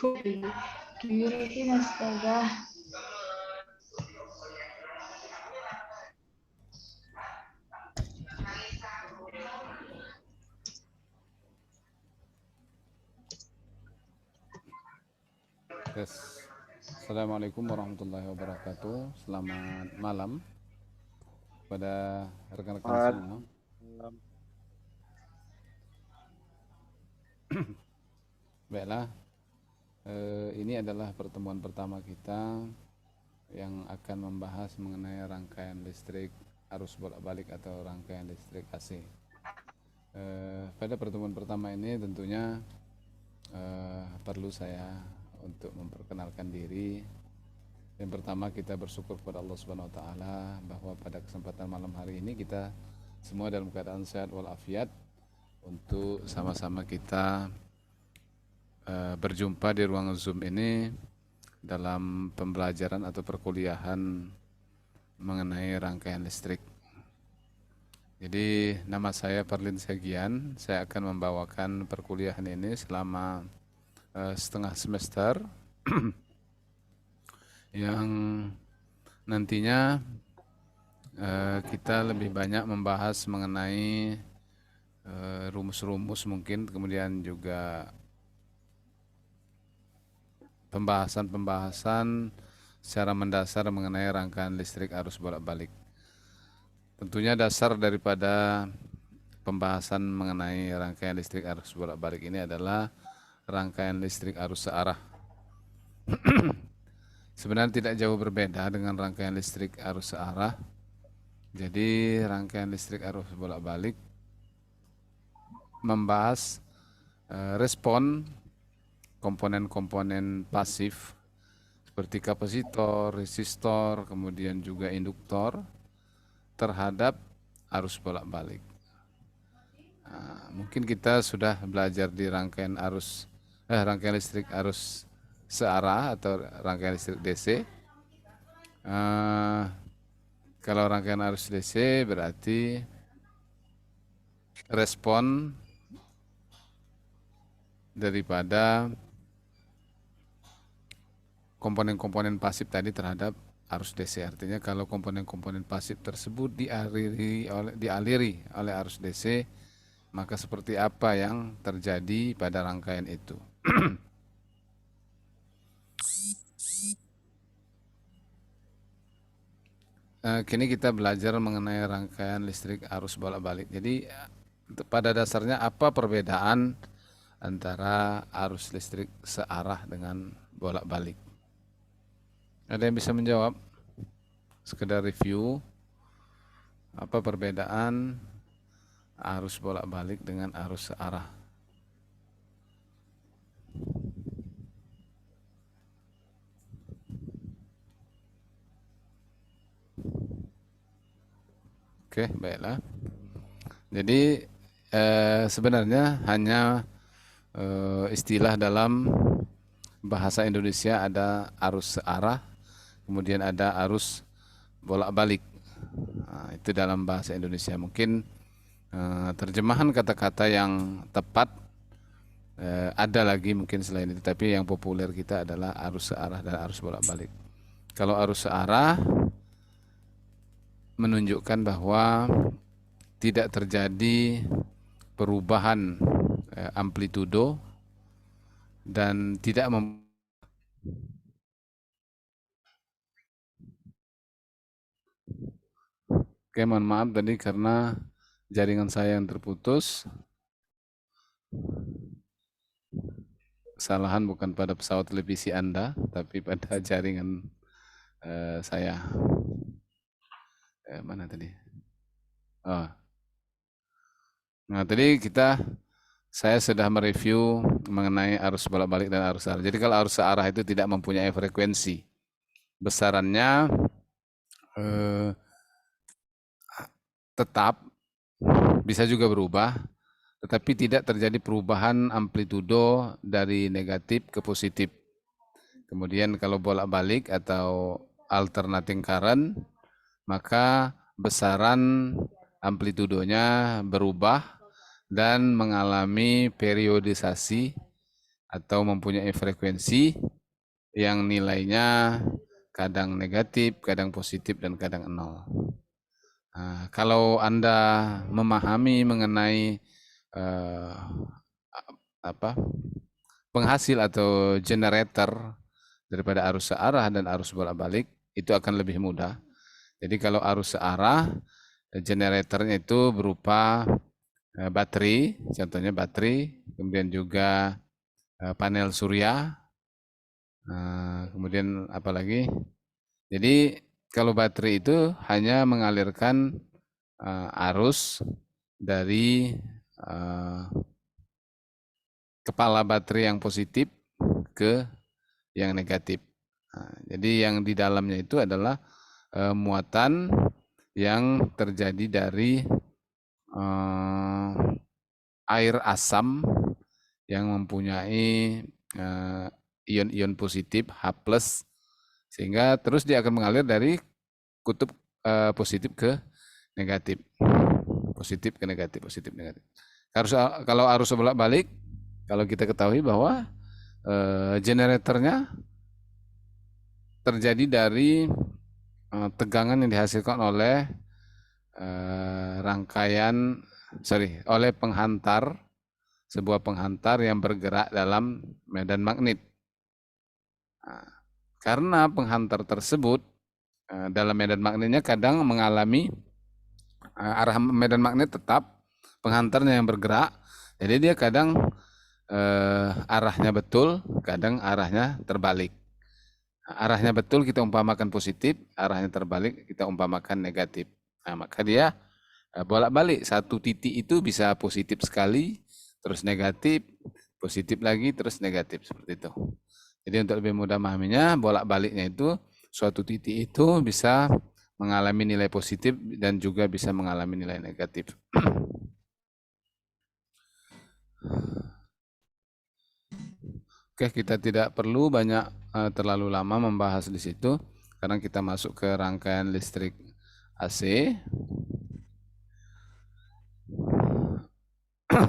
Tuyurutin astaga. Yes. Assalamualaikum warahmatullahi wabarakatuh. Selamat malam pada rekan-rekan semua. Baiklah, ini adalah pertemuan pertama kita yang akan membahas mengenai rangkaian listrik arus bolak-balik atau rangkaian listrik AC. Pada pertemuan pertama ini tentunya perlu saya untuk memperkenalkan diri. Yang pertama, kita bersyukur kepada Allah Subhanahu wa taala bahwa pada kesempatan malam hari ini kita semua dalam keadaan sehat walafiat untuk sama-sama kita berjumpa di ruang Zoom ini dalam pembelajaran atau perkuliahan mengenai rangkaian listrik. Jadi nama saya Parlin Segian, saya akan membawakan perkuliahan ini selama setengah semester yang nantinya kita lebih banyak membahas mengenai rumus-rumus mungkin, kemudian juga pembahasan-pembahasan secara mendasar mengenai rangkaian listrik arus bolak-balik. Tentunya dasar daripada pembahasan mengenai rangkaian listrik arus bolak-balik ini adalah rangkaian listrik arus searah. Sebenarnya tidak jauh berbeda dengan rangkaian listrik arus searah. Jadi rangkaian listrik arus bolak-balik membahas respon komponen-komponen pasif seperti kapasitor, resistor, kemudian juga induktor terhadap arus bolak-balik. Mungkin kita sudah belajar di rangkaian listrik arus searah atau rangkaian listrik DC. Kalau rangkaian arus DC berarti respon daripada komponen-komponen pasif tadi terhadap arus DC. Artinya kalau komponen-komponen pasif tersebut dialiri oleh arus DC, maka seperti apa yang terjadi pada rangkaian itu. Kini kita belajar mengenai rangkaian listrik arus bolak-balik. Jadi pada dasarnya apa perbedaan antara arus listrik searah dengan bolak-balik? Ada yang bisa menjawab? Sekedar review, apa perbedaan arus bolak-balik dengan arus searah? Oke, baiklah. Jadi sebenarnya hanya istilah dalam bahasa Indonesia, ada arus searah, kemudian ada arus bolak-balik. Nah, itu dalam bahasa Indonesia. Mungkin terjemahan kata-kata yang tepat ada lagi mungkin selain itu, tapi yang populer kita adalah arus searah dan arus bolak-balik. Kalau arus searah menunjukkan bahwa tidak terjadi perubahan amplitudo dan tidak Oke, mohon maaf tadi karena jaringan saya yang terputus. Kesalahan bukan pada pesawat televisi Anda, tapi pada jaringan saya. Mana tadi? Oh. Nah, tadi saya sudah mereview mengenai arus bolak-balik dan arus searah. Jadi kalau arus searah itu tidak mempunyai frekuensi. Besarannya tetap, bisa juga berubah, tetapi tidak terjadi perubahan amplitudo dari negatif ke positif. Kemudian kalau bolak-balik atau alternating current, maka besaran amplitudonya berubah dan mengalami periodisasi atau mempunyai frekuensi yang nilainya kadang negatif, kadang positif, dan kadang nol. Nah, kalau Anda memahami mengenai eh, apa penghasil atau generator daripada arus searah dan arus bolak-balik, itu akan lebih mudah. Jadi kalau arus searah, generatornya itu berupa baterai, contohnya baterai, kemudian juga panel surya, kemudian apa lagi? Jadi kalau baterai itu hanya mengalirkan arus dari uh, kepala baterai yang positif ke yang negatif. Nah, jadi yang di dalamnya itu adalah muatan yang terjadi dari uh, air asam yang mempunyai ion-ion positif H+, sehingga terus dia akan mengalir dari kutub positif ke negatif, positif ke negatif, positif negatif. Kalau arus bolak-balik, kalau kita ketahui bahwa generatornya terjadi dari tegangan yang dihasilkan oleh oleh penghantar, sebuah penghantar yang bergerak dalam medan magnet. Nah, karena penghantar tersebut dalam medan magnetnya kadang mengalami arah medan magnet tetap, penghantarnya yang bergerak, jadi dia kadang arahnya betul, kadang arahnya terbalik. Arahnya betul kita umpamakan positif, arahnya terbalik kita umpamakan negatif. Nah, maka dia bolak-balik, satu titik itu bisa positif sekali, terus negatif, positif lagi, terus negatif, seperti itu. Jadi untuk lebih mudah memahaminya, bolak-baliknya itu suatu titik itu bisa mengalami nilai positif dan juga bisa mengalami nilai negatif. Oke, kita tidak perlu banyak terlalu lama membahas di situ. Sekarang kita masuk ke rangkaian listrik AC.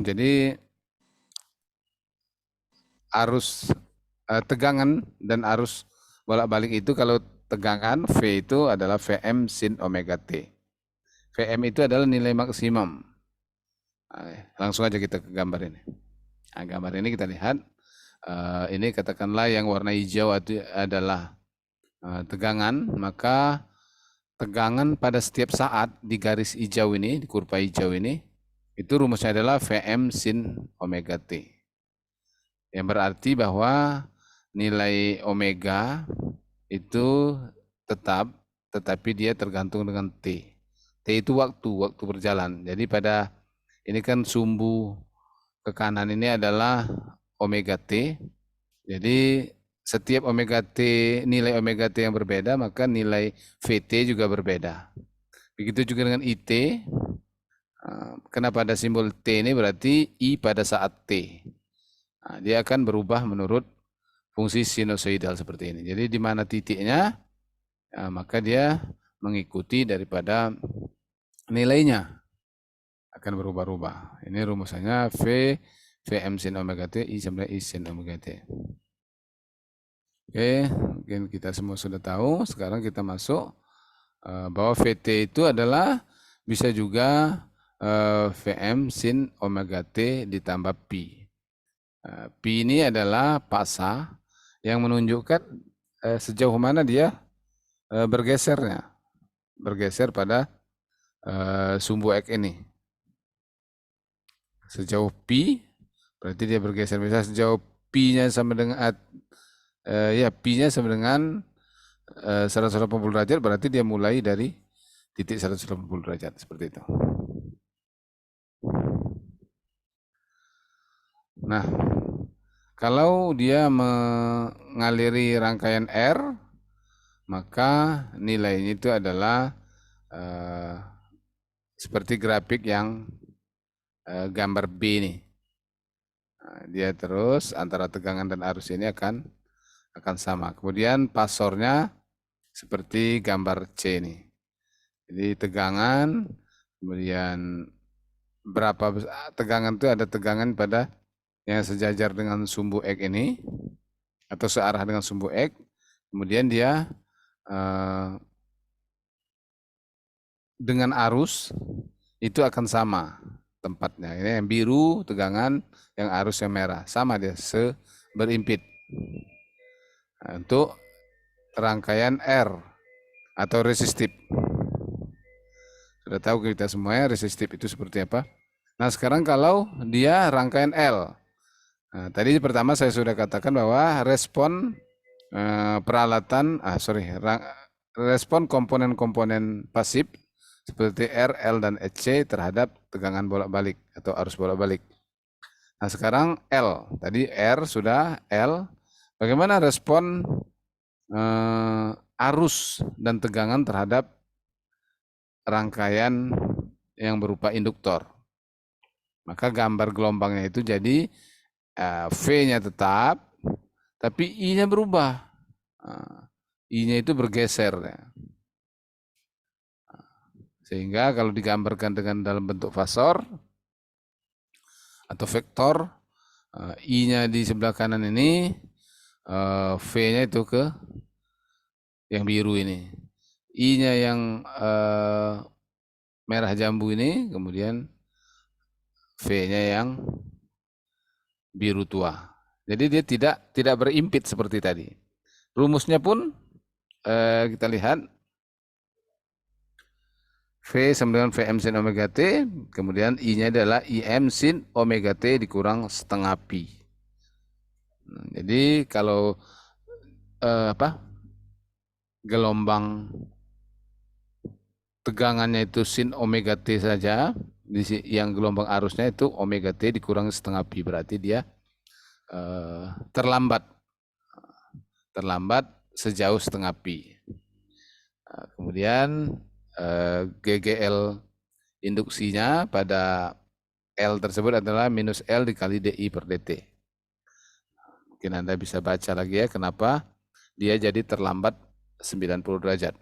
Jadi arus tegangan dan arus bolak-balik itu, kalau tegangan V itu adalah Vm sin omega T. Vm itu adalah nilai maksimum. Langsung aja kita ke gambar ini. Nah, gambar ini kita lihat, ini katakanlah yang warna hijau adalah tegangan, maka tegangan pada setiap saat di garis hijau ini, di kurva hijau ini, itu rumusnya adalah Vm sin omega T. Yang berarti bahwa nilai omega itu tetap, tetapi dia tergantung dengan T. T itu waktu berjalan. Jadi pada ini kan sumbu ke kanan ini adalah omega T. Jadi setiap omega T, nilai omega T yang berbeda, maka nilai VT juga berbeda. Begitu juga dengan IT. Kenapa ada simbol T ini? Berarti I pada saat T. Nah, dia akan berubah menurut fungsi sinusoidal seperti ini. Jadi di mana titiknya, maka dia mengikuti daripada nilainya akan berubah-ubah. Ini rumusannya Vm sin omega T, I sama I sin omega T. Oke, mungkin kita semua sudah tahu. Sekarang kita masuk bahwa VT itu adalah bisa juga Vm sin omega T ditambah Pi. Pi ini adalah pasa yang menunjukkan sejauh mana dia bergeser pada sumbu X ini. Sejauh pi berarti dia bergeser. Misalnya sejauh pi-nya sama dengan pi-nya sama dengan 180 derajat, berarti dia mulai dari titik 180 derajat, seperti itu. Nah, kalau dia mengaliri rangkaian R, maka nilainya itu adalah seperti grafik yang gambar B ini. Nah, dia terus antara tegangan dan arus ini akan sama. Kemudian pasornya seperti gambar C ini. Jadi tegangan, kemudian berapa tegangan itu ada tegangan pada yang sejajar dengan sumbu X ini atau searah dengan sumbu X, kemudian dia dengan arus itu akan sama tempatnya. Ini yang biru tegangan, yang arusnya merah, sama dia berimpit. Nah, untuk rangkaian R atau resistif. Sudah tahu kita semuanya resistif itu seperti apa. Nah sekarang kalau dia rangkaian L. Nah, tadi pertama saya sudah katakan bahwa respon respon komponen-komponen pasif seperti R, L, dan C terhadap tegangan bolak-balik atau arus bolak-balik. Nah sekarang L, tadi R sudah, L. Bagaimana respon arus dan tegangan terhadap rangkaian yang berupa induktor? Maka gambar gelombangnya itu jadi V-nya tetap, tapi I-nya berubah. I-nya itu bergeser. Ya. Sehingga kalau digambarkan dengan dalam bentuk fasor atau vektor, I-nya di sebelah kanan ini, V-nya itu ke yang biru ini. I-nya yang merah jambu ini, kemudian V-nya yang biru tua. Jadi dia tidak berimpit seperti tadi. Rumusnya pun kita lihat V sama dengan Vm sin omega T, kemudian I-nya adalah Im sin omega T dikurang setengah pi. Nah, jadi kalau gelombang tegangannya itu sin omega T saja, yang gelombang arusnya itu omega T dikurang setengah pi, berarti dia terlambat sejauh setengah pi. Nah, kemudian GGL induksinya pada L tersebut adalah minus L dikali DI per DT. Mungkin Anda bisa baca lagi ya kenapa dia jadi terlambat 90 derajat.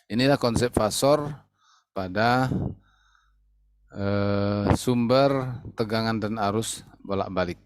Inilah konsep fasor pada sumber tegangan dan arus bolak-balik.